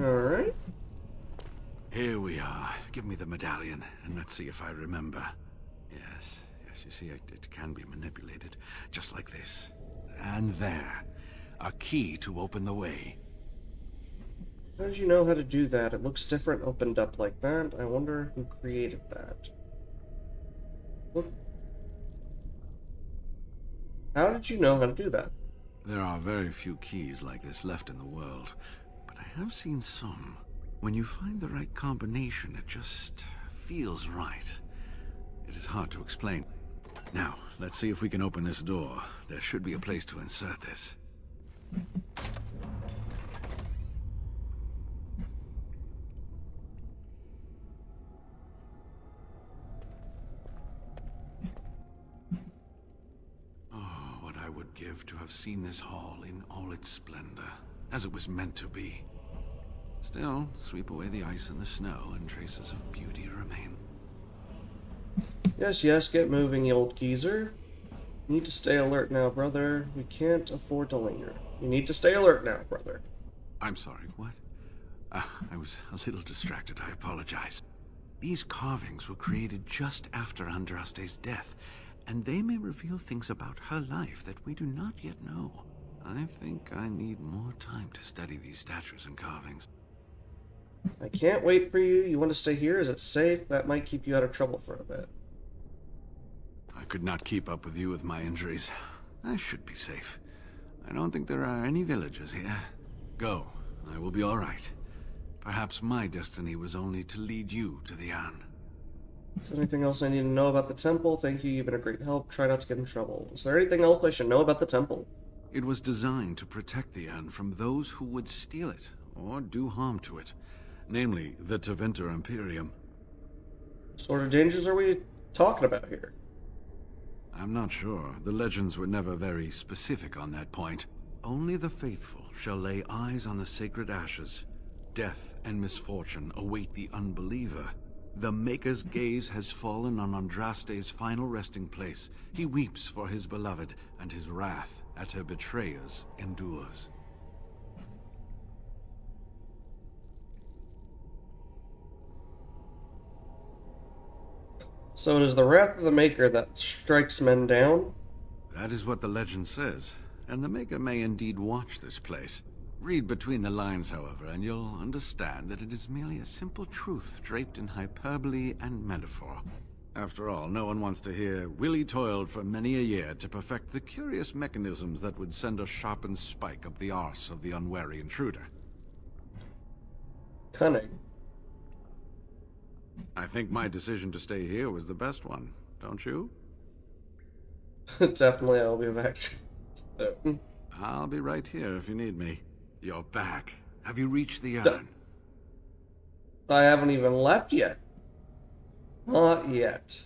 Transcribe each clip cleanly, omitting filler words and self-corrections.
Alright. Here we are. Give me the medallion, and let's see if I remember. Yes, you see, it can be manipulated, just like this. And there. A key to open the way. How did you know how to do that? It looks different opened up like that. I wonder who created that. Look. How did you know how to do that? There are very few keys like this left in the world, but I have seen some. When you find the right combination, it just feels right. It is hard to explain. Now, let's see if we can open this door. There should be a place to insert this. Oh, what I would give to have seen this hall in all its splendor, as it was meant to be. Still, sweep away the ice and the snow, and traces of beauty remain. Yes, get moving, you old geezer. You need to stay alert now, brother. We can't afford to linger. You need to stay alert now, brother. I'm sorry, what? I was a little distracted, I apologize. These carvings were created just after Andraste's death, and they may reveal things about her life that we do not yet know. I think I need more time to study these statues and carvings. I can't wait for you. You want to stay here? Is it safe? That might keep you out of trouble for a bit. I could not keep up with you with my injuries. I should be safe. I don't think there are any villagers here. Go. I will be all right. Perhaps my destiny was only to lead you to the Anne. Is there anything else I need to know about the temple? Thank you. You've been a great help. Try not to get in trouble. Is there anything else I should know about the temple? It was designed to protect the Anne from those who would steal it or do harm to it. Namely, the Tevinter Imperium. What sort of dangers are we talking about here? I'm not sure. The legends were never very specific on that point. Only the faithful shall lay eyes on the sacred ashes. Death and misfortune await the unbeliever. The Maker's gaze has fallen on Andraste's final resting place. He weeps for his beloved, and his wrath at her betrayers endures. So it is the wrath of the Maker that strikes men down? That is what the legend says, and the Maker may indeed watch this place. Read between the lines, however, and you'll understand that it is merely a simple truth draped in hyperbole and metaphor. After all, no one wants to hear, Willie toiled for many a year to perfect the curious mechanisms that would send a sharpened spike up the arse of the unwary intruder. Cunning. I think my decision to stay here was the best one, don't you? Definitely, I'll be back. So, I'll be right here if you need me. You're back. Have you reached the urn? I haven't even left yet. Not yet.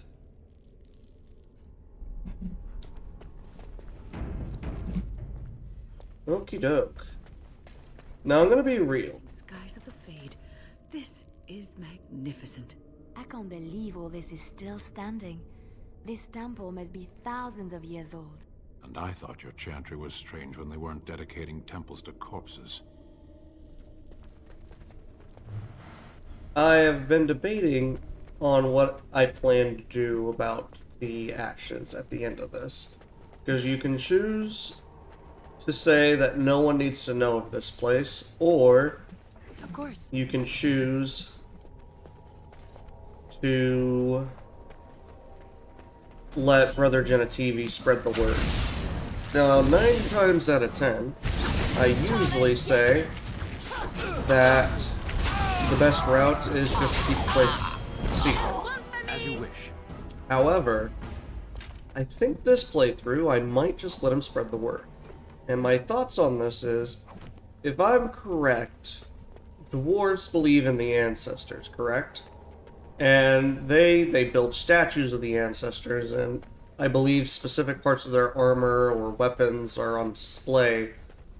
Okie doke. Now I'm gonna be real. Skies of the Fade. This is magnificent. I can't believe all this is still standing. This temple must be thousands of years old. And I thought your chantry was strange when they weren't dedicating temples to corpses. I have been debating on what I plan to do about the ashes at the end of this. Because you can choose to say that no one needs to know of this place, or Of course. you can choose to let Brother Genetivi spread the word. Now, 9 times out of 10, I usually say that the best route is just to keep the place secret. As you wish. However, I think this playthrough, I might just let him spread the word. And my thoughts on this is, if I'm correct, dwarves believe in the ancestors, correct? And they build statues of the ancestors, and I believe specific parts of their armor or weapons are on display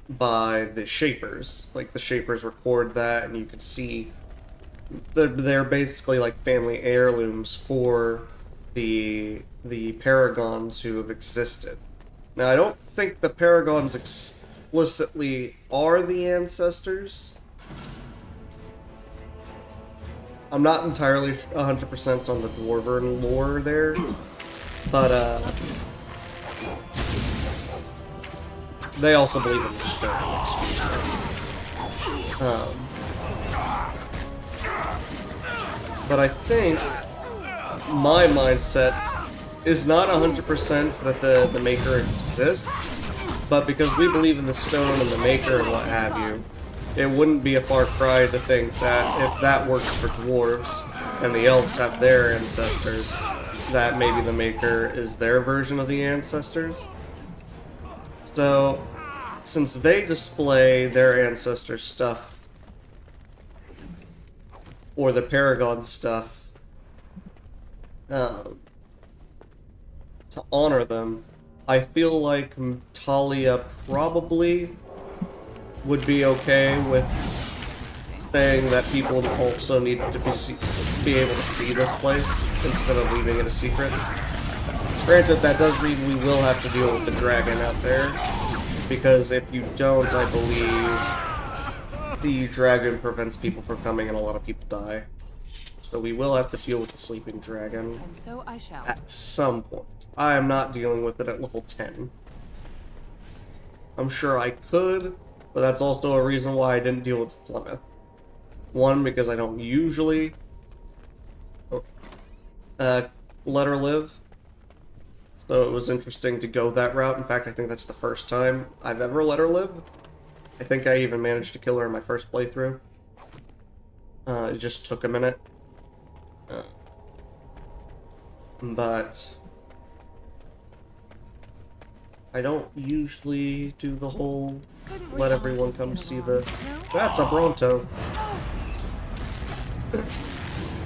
by the Shapers. Like, the Shapers record that, and you can see they're basically like family heirlooms for the Paragons who have existed. Now, I don't think the Paragons explicitly are the ancestors, I'm not entirely 100% on the Dwarven lore there, but they also believe in the stone, excuse me. But I think my mindset is not 100% that the Maker exists, but because we believe in the stone and the Maker and what have you, it wouldn't be a far cry to think that if that works for dwarves and the elves have their ancestors, that maybe the Maker is their version of the ancestors. So, since they display their ancestors' stuff, or the Paragon stuff, to honor them, I feel like Talia probably would be okay with saying that people also need to be able to see this place instead of leaving it a secret. Granted, that does mean we will have to deal with the dragon out there, because if you don't, I believe the dragon prevents people from coming and a lot of people die. So we will have to deal with the sleeping dragon And so I shall. at some point. I am not dealing with it at level 10. I'm sure I could, but that's also a reason why I didn't deal with Flemeth. One, because I don't usually let her live, so it was interesting to go that route. In fact, I think that's the first time I've ever let her live. I think I even managed to kill her in my first playthrough. It just took a minute. But I don't usually do the whole let everyone come see the... That's a Bronto!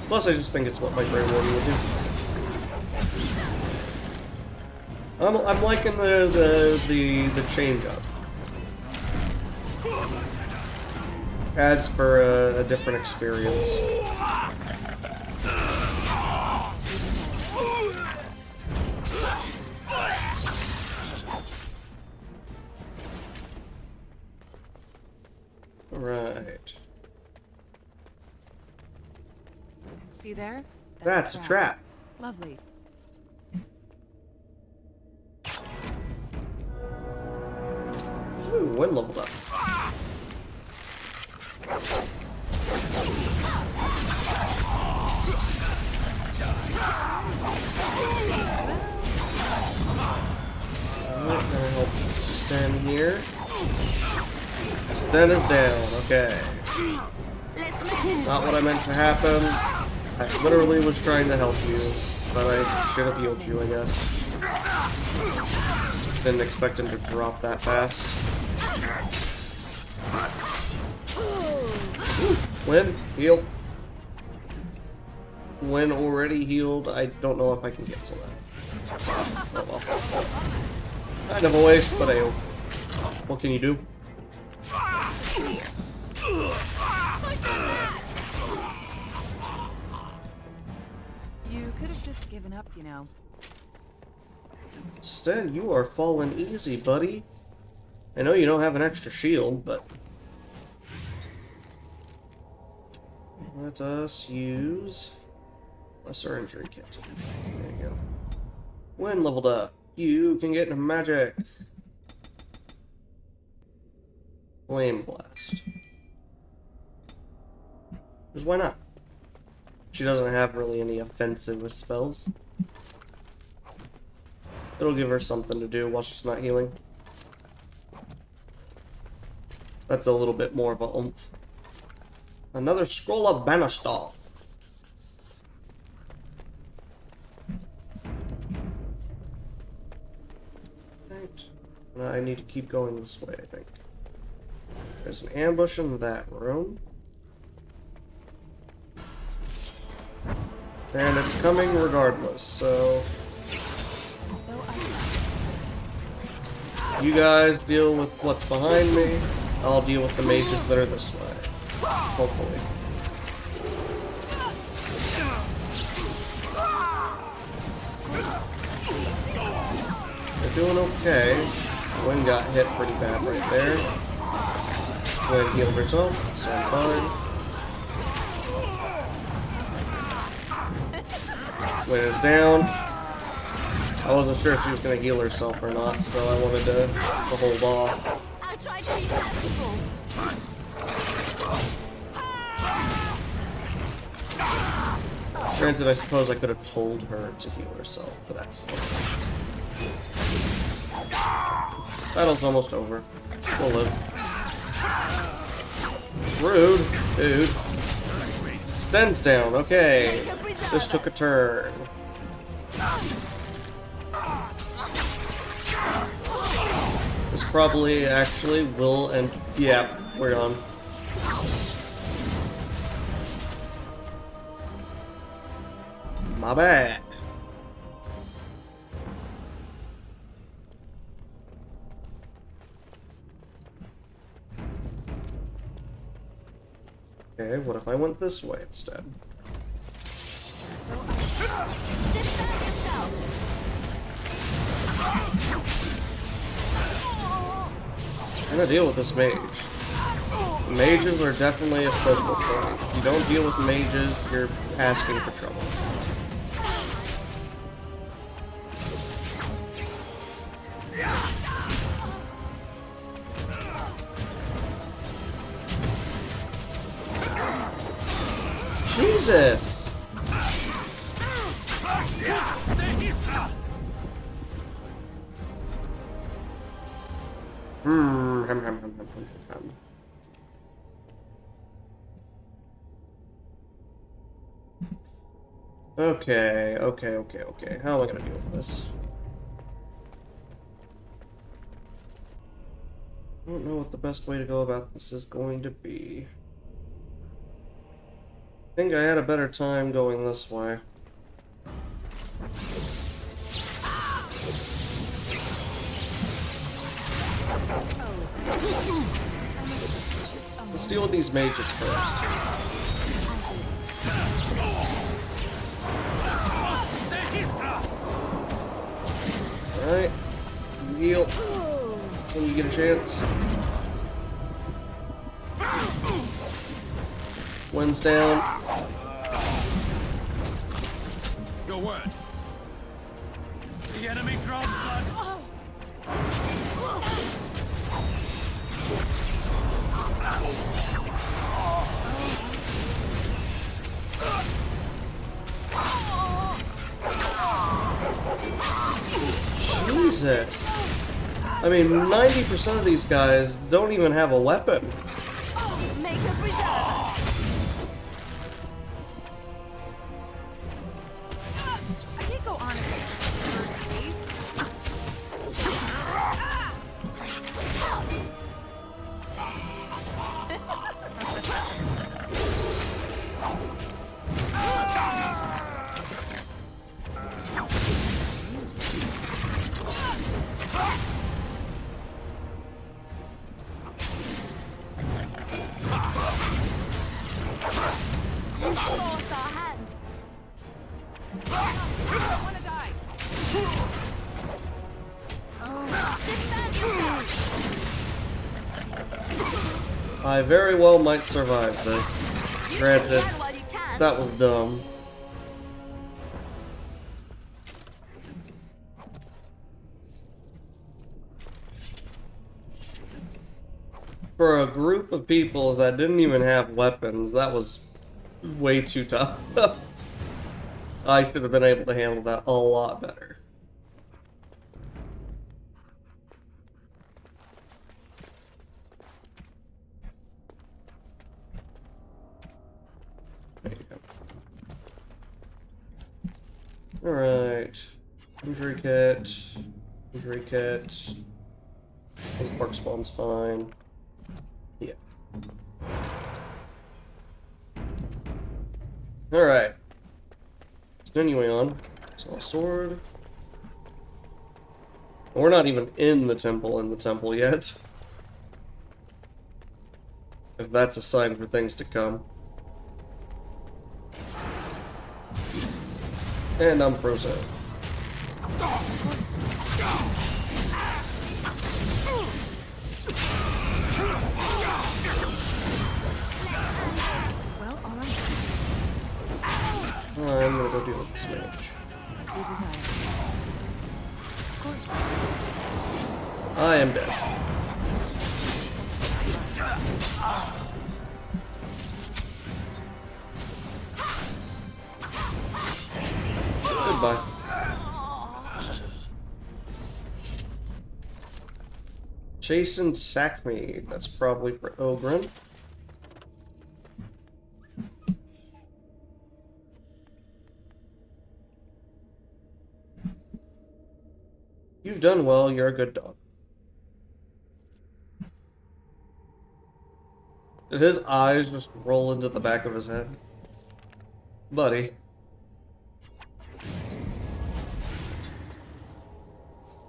Plus, I just think it's what my Grey Warden would do. I'm liking the change up. Adds for a different experience. Right. See there? That's a trap. Lovely. Ooh, Wynne leveled up. Alright, gonna help Sten here. Sten is down, okay. Not what I meant to happen. I literally was trying to help you, but I should have healed you, I guess. Didn't expect him to drop that fast. Wynne, heal. Wynne already healed. I don't know if I can cancel that. Oh well. Kind of a waste, but hey, what can you do? You could have just given up, you know. Sten, you are falling easy, buddy. I know you don't have an extra shield, but... let us use... lesser injury kit. There you go. Wynne leveled up. You can get magic. Flame Blast. Because why not? She doesn't have really any offensive spells. It'll give her something to do while she's not healing. That's a little bit more of a oomph. Another Scroll of Banastal. Right. I need to keep going this way, I think. There's an ambush in that room. And it's coming regardless, so... you guys deal with what's behind me. I'll deal with the mages that are this way. Hopefully. They're doing okay. Wynne got hit pretty bad right there. Wynne healed herself, so I'm fine. Wynne is down. I wasn't sure if she was going to heal herself or not, so I wanted to hold off. I'll try to be flexible. Granted, I suppose I could have told her to heal herself, but that's fine. Battle's almost over. We'll live. Rude, dude. Extends down, okay. This took a turn. This probably actually will end. Yeah, we're on. My bad. Okay, what if I went this way instead? I'm gonna deal with this mage. Mages are definitely a focal point. If you don't deal with mages, you're asking for trouble. Jesus! Okay. How am I gonna deal with this? I don't know what the best way to go about this is going to be. I think I had a better time going this way. Let's deal with these mages first. Alright. Heal. When you get a chance. Wynne's down. Your word. The enemy draws blood. Jesus. I mean, 90% of these guys don't even have a weapon. Make a preserve. I can't go on and Force our hand. I want to die. I very well might survive this. Granted, While you can. that was dumb. For a group of people that didn't even have weapons, that was way too tough. I should have been able to handle that a lot better. There you go. Alright. Injury kit. Injury kit. I think Spark Spawn's fine. Yeah. Alright. Continuing on. So a sword. We're not even in the temple yet. If that's a sign for things to come. And I'm frozen. Well, all right. I'm gonna go deal with this mage. you desire. Of course. I am dead. Goodbye. Jason Sackmead. That's probably for Ogren. You've done well. You're a good dog. Did his eyes just roll into the back of his head? Buddy.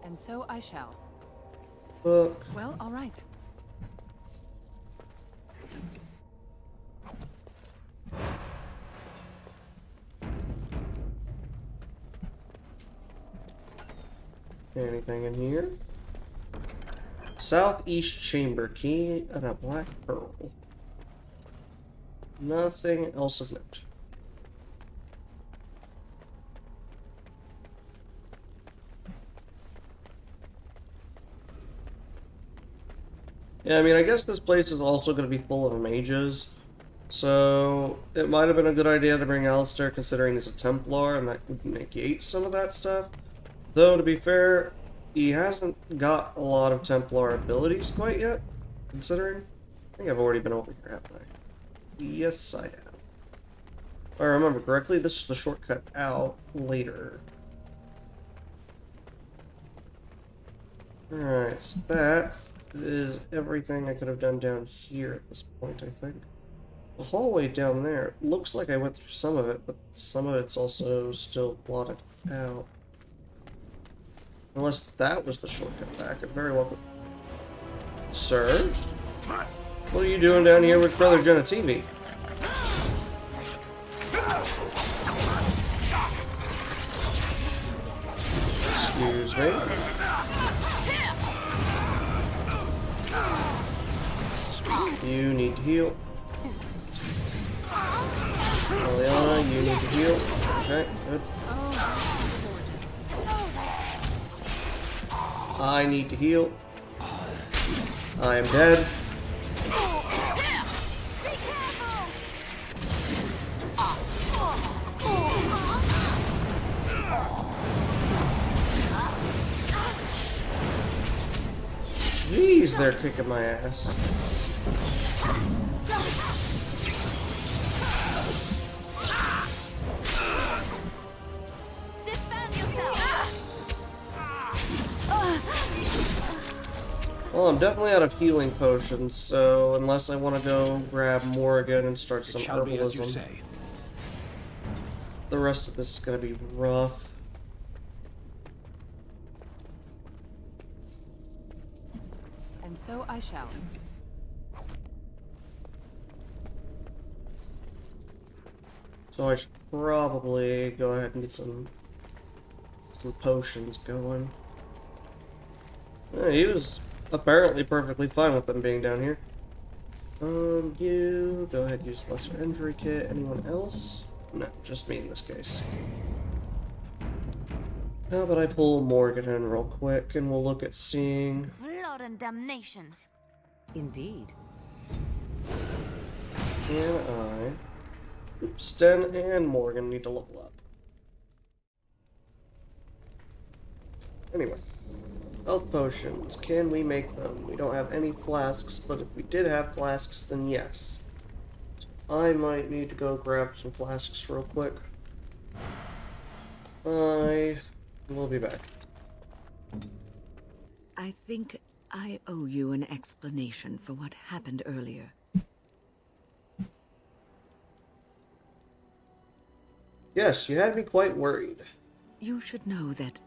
And so I shall. Look. Well, all right. Anything in here? Southeast chamber key and a black pearl. Nothing else of note. Yeah, I mean, I guess this place is also going to be full of mages, so it might have been a good idea to bring Alistair, considering he's a Templar, and that would negate some of that stuff. Though, to be fair, he hasn't got a lot of Templar abilities quite yet, considering. I think I've already been over here, haven't I? Yes, I have. If I remember correctly, this is the shortcut out later. Alright, so that is everything I could have done down here at this point, I think. The hallway down there, looks like I went through some of it, but some of it's also still blotted out. Unless that was the shortcut back, it very well could. Sir? What are you doing down here with Brother Genitivi? Excuse me. You need to heal. Liliana, you need to heal. Okay, good. I need to heal. I am dead. Jeez, they're kicking my ass. Well, I'm definitely out of healing potions, so unless I want to go grab more again and start some herbalism, the rest of this is going to be rough. And so I shall. So I should probably go ahead and get some potions going. Yeah, he was apparently perfectly fine with them being down here. You go ahead and use lesser injury kit. Anyone else? No, just me in this case. How about I pull Morgan in real quick and we'll look at seeing. Blood and damnation. Indeed. Sten and Morgan need to level up. Anyway. Health potions. Can we make them? We don't have any flasks, but if we did have flasks, then yes. I might need to go grab some flasks real quick. I will be back. I think I owe you an explanation for what happened earlier. Yes, you had me quite worried. You should know that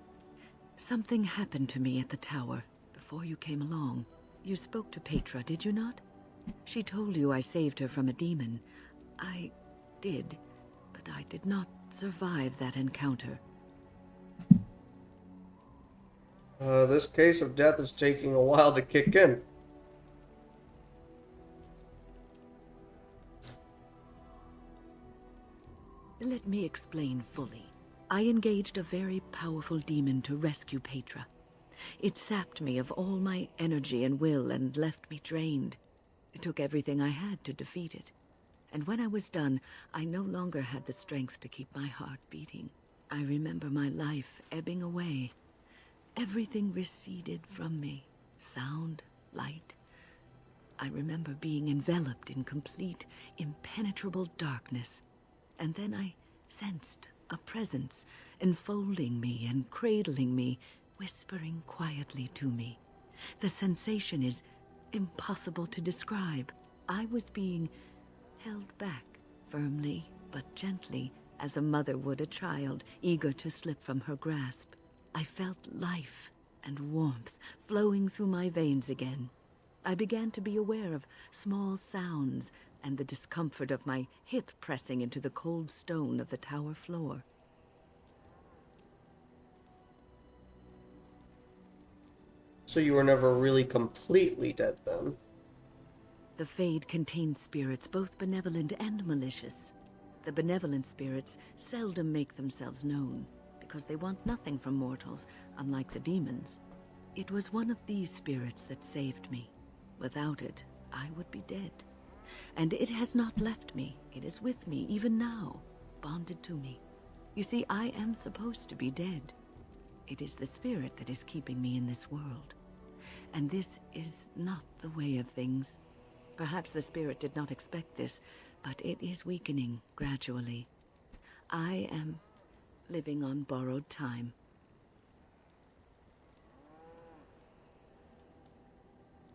something happened to me at the tower before you came along. You spoke to Petra, did you not? She told you I saved her from a demon. I did, but I did not survive that encounter. This case of death is taking a while to kick in. Let me explain fully. I engaged a very powerful demon to rescue Petra. It sapped me of all my energy and will and left me drained. It took everything I had to defeat it. And when I was done, I no longer had the strength to keep my heart beating. I remember my life ebbing away. Everything receded from me. Sound, light. I remember being enveloped in complete, impenetrable darkness. And then I sensed a presence enfolding me and cradling me, whispering quietly to me. The sensation is impossible to describe. I was being held back, firmly but gently, as a mother would a child, eager to slip from her grasp. I felt life and warmth flowing through my veins again. I began to be aware of small sounds and the discomfort of my hip pressing into the cold stone of the tower floor. So you were never really completely dead then? The Fade contains spirits both benevolent and malicious. The benevolent spirits seldom make themselves known, because they want nothing from mortals, unlike the demons. It was one of these spirits that saved me. Without it, I would be dead. And it has not left me. It is with me, even now, bonded to me. You see, I am supposed to be dead. It is the spirit that is keeping me in this world. And this is not the way of things. Perhaps the spirit did not expect this, but it is weakening gradually. I am living on borrowed time.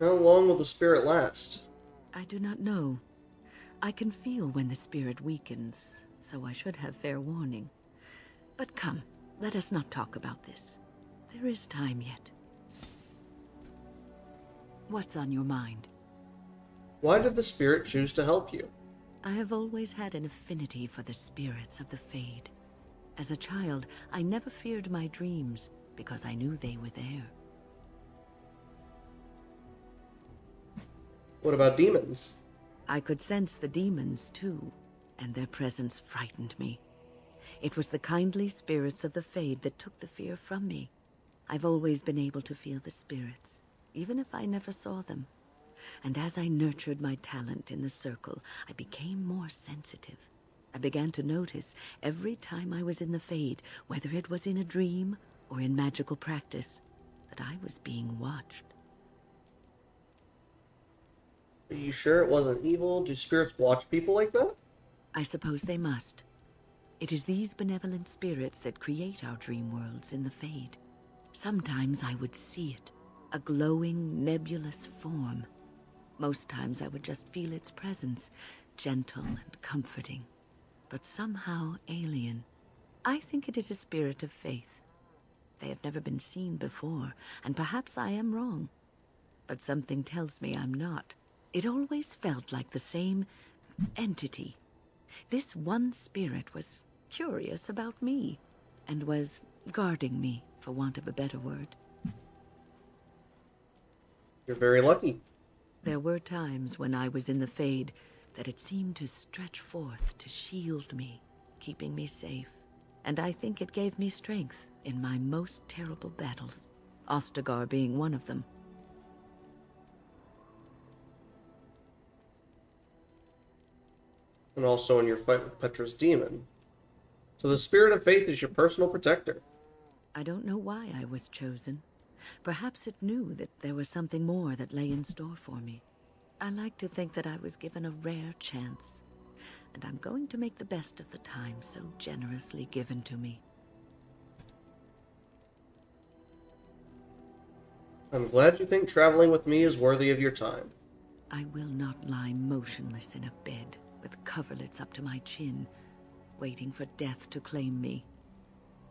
How long will the spirit last? I do not know. I can feel when the spirit weakens, so I should have fair warning. But come, let us not talk about this. There is time yet. What's on your mind? Why did the spirit choose to help you? I have always had an affinity for the spirits of the Fade. As a child, I never feared my dreams because I knew they were there. What about demons? I could sense the demons, too, and their presence frightened me. It was the kindly spirits of the Fade that took the fear from me. I've always been able to feel the spirits, even if I never saw them. And as I nurtured my talent in the circle, I became more sensitive. I began to notice every time I was in the Fade, whether it was in a dream or in magical practice, that I was being watched. Are you sure it wasn't evil? Do spirits watch people like that? I suppose they must. It is these benevolent spirits that create our dream worlds in the Fade. Sometimes I would see it, a glowing, nebulous form. Most times I would just feel its presence, gentle and comforting, but somehow alien. I think it is a spirit of faith. They have never been seen before, and perhaps I am wrong. But something tells me I'm not. It always felt like the same entity. This one spirit was curious about me, and was guarding me, for want of a better word. You're very lucky. There were times when I was in the Fade that it seemed to stretch forth to shield me, keeping me safe. And I think it gave me strength in my most terrible battles, Ostagar being one of them. And also in your fight with Petra's demon. So the spirit of faith is your personal protector. I don't know why I was chosen. Perhaps it knew that there was something more that lay in store for me. I like to think that I was given a rare chance, and I'm going to make the best of the time so generously given to me. I'm glad you think traveling with me is worthy of your time. I will not lie motionless in a bed with coverlets up to my chin, waiting for death to claim me.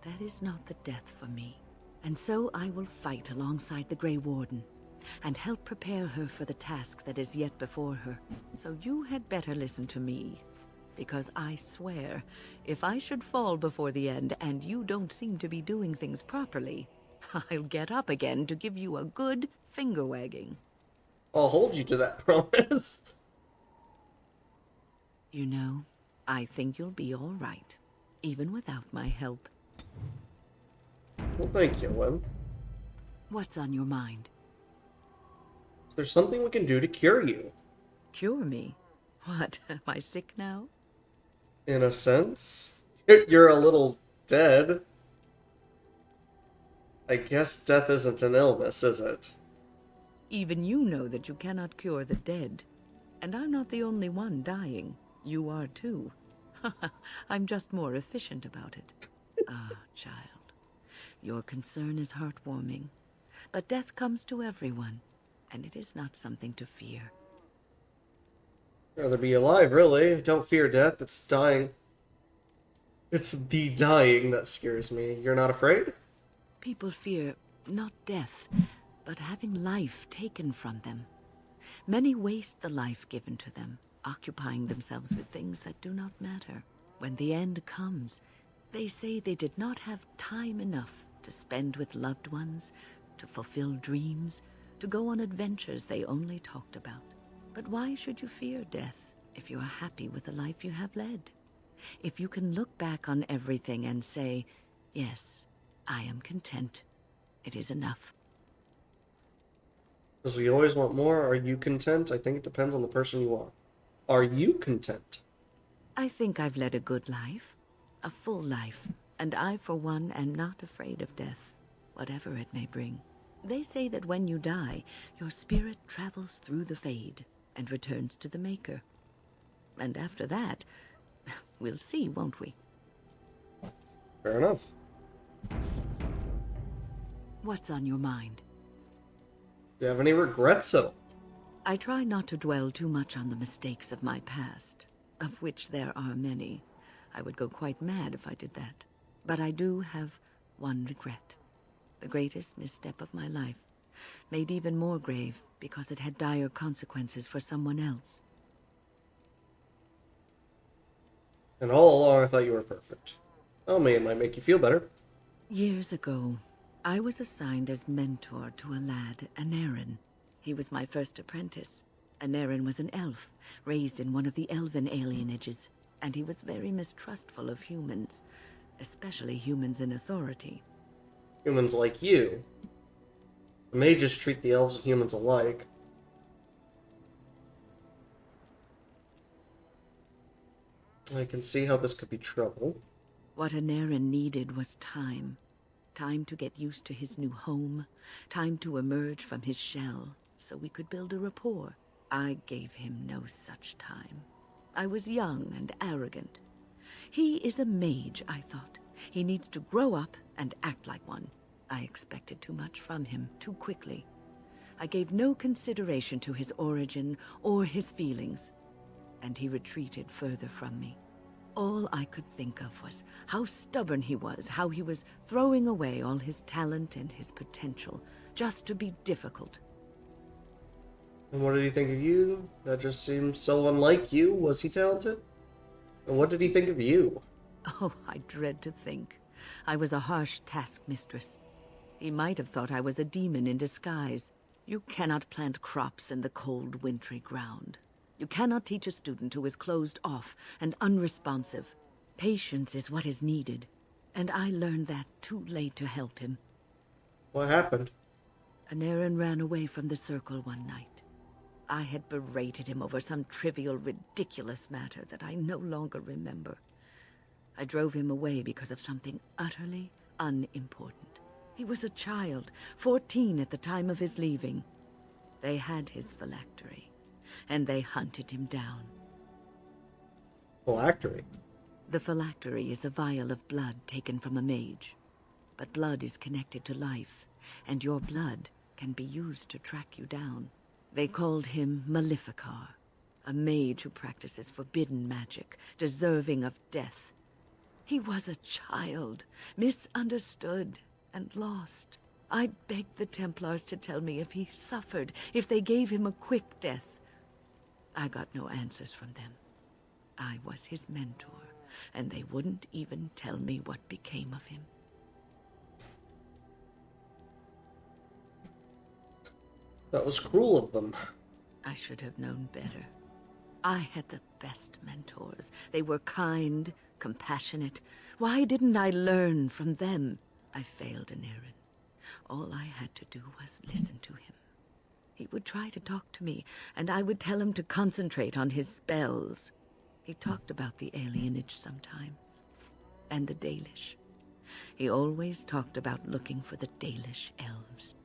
That is not the death for me. And so I will fight alongside the Grey Warden, and help prepare her for the task that is yet before her. So you had better listen to me, because I swear, if I should fall before the end and you don't seem to be doing things properly, I'll get up again to give you a good finger-wagging. I'll hold you to that promise. You know, I think you'll be all right, even without my help. Well, thank you, Wynne. What's on your mind? Is there something we can do to cure you? Cure me? What, am I sick now? In a sense. You're a little dead. I guess death isn't an illness, is it? Even you know that you cannot cure the dead. And I'm not the only one dying. You are too. I'm just more efficient about it. Ah, child. Your concern is heartwarming. But death comes to everyone, and it is not something to fear. I'd rather be alive, really. Don't fear death, it's dying. It's the dying that scares me. You're not afraid? People fear not death, but having life taken from them. Many waste the life given to them, occupying themselves with things that do not matter. When the end comes, they say they did not have time enough to spend with loved ones, to fulfill dreams, to go on adventures they only talked about. But why should you fear death if you are happy with the life you have led? If you can look back on everything and say, yes, I am content. It is enough. Because we always want more. Are you content? I think it depends on the person you are. Are you content? I think I've led a good life, a full life, and I, for one, am not afraid of death, whatever it may bring. They say that when you die, your spirit travels through the fade and returns to the Maker. And after that, we'll see, won't we? Fair enough. What's on your mind? Do you have any regrets at all? I try not to dwell too much on the mistakes of my past, of which there are many. I would go quite mad if I did that. But I do have one regret. The greatest misstep of my life, made even more grave because it had dire consequences for someone else. And all along I thought you were perfect. Oh, me, it might make you feel better. Years ago, I was assigned as mentor to a lad, Anarin. He was my first apprentice. Anarin was an elf, raised in one of the elven alienages, and he was very mistrustful of humans, especially humans in authority. Humans like you. The mages treat the elves and humans alike. I can see how this could be trouble. What Anarin needed was time. Time to get used to his new home. Time to emerge from his shell, so we could build a rapport. I gave him no such time. I was young and arrogant. He is a mage, I thought. He needs to grow up and act like one. I expected too much from him too quickly. I gave no consideration to his origin or his feelings, and he retreated further from me. All I could think of was how stubborn he was, how he was throwing away all his talent and his potential just to be difficult. And what did he think of you? That just seems so unlike you. Was he talented? And what did he think of you? Oh, I dread to think. I was a harsh taskmistress. He might have thought I was a demon in disguise. You cannot plant crops in the cold, wintry ground. You cannot teach a student who is closed off and unresponsive. Patience is what is needed, and I learned that too late to help him. What happened? Anarin ran away from the circle one night. I had berated him over some trivial, ridiculous matter that I no longer remember. I drove him away because of something utterly unimportant. He was a child, 14 at the time of his leaving. They had his phylactery, and they hunted him down. Phylactery? The phylactery is a vial of blood taken from a mage. But blood is connected to life, and your blood can be used to track you down. They called him Maleficar, a mage who practices forbidden magic, deserving of death. He was a child, misunderstood and lost. I begged the Templars to tell me if he suffered, if they gave him a quick death. I got no answers from them. I was his mentor, and they wouldn't even tell me what became of him. That was cruel of them. I should have known better. I had the best mentors. They were kind, compassionate. Why didn't I learn from them? I failed in Aaron. All I had to do was listen to him. He would try to talk to me, and I would tell him to concentrate on his spells. He talked about the alienage sometimes, and the Dalish. He always talked about looking for the Dalish elves.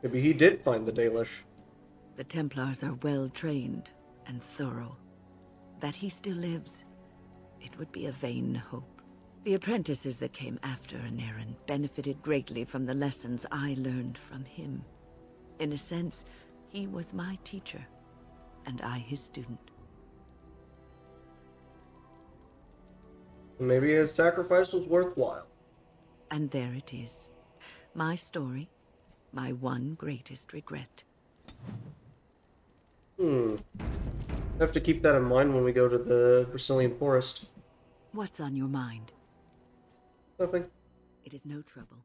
Maybe he did find the Dalish. The Templars are well trained and thorough. That he still lives, it would be a vain hope. The apprentices that came after Anarin benefited greatly from the lessons I learned from him. In a sense, he was my teacher, and I his student. Maybe his sacrifice was worthwhile. And there it is. My story, my one greatest regret. I have to keep that in mind when we go to the Brazilian forest. What's on your mind? Nothing. It is no trouble.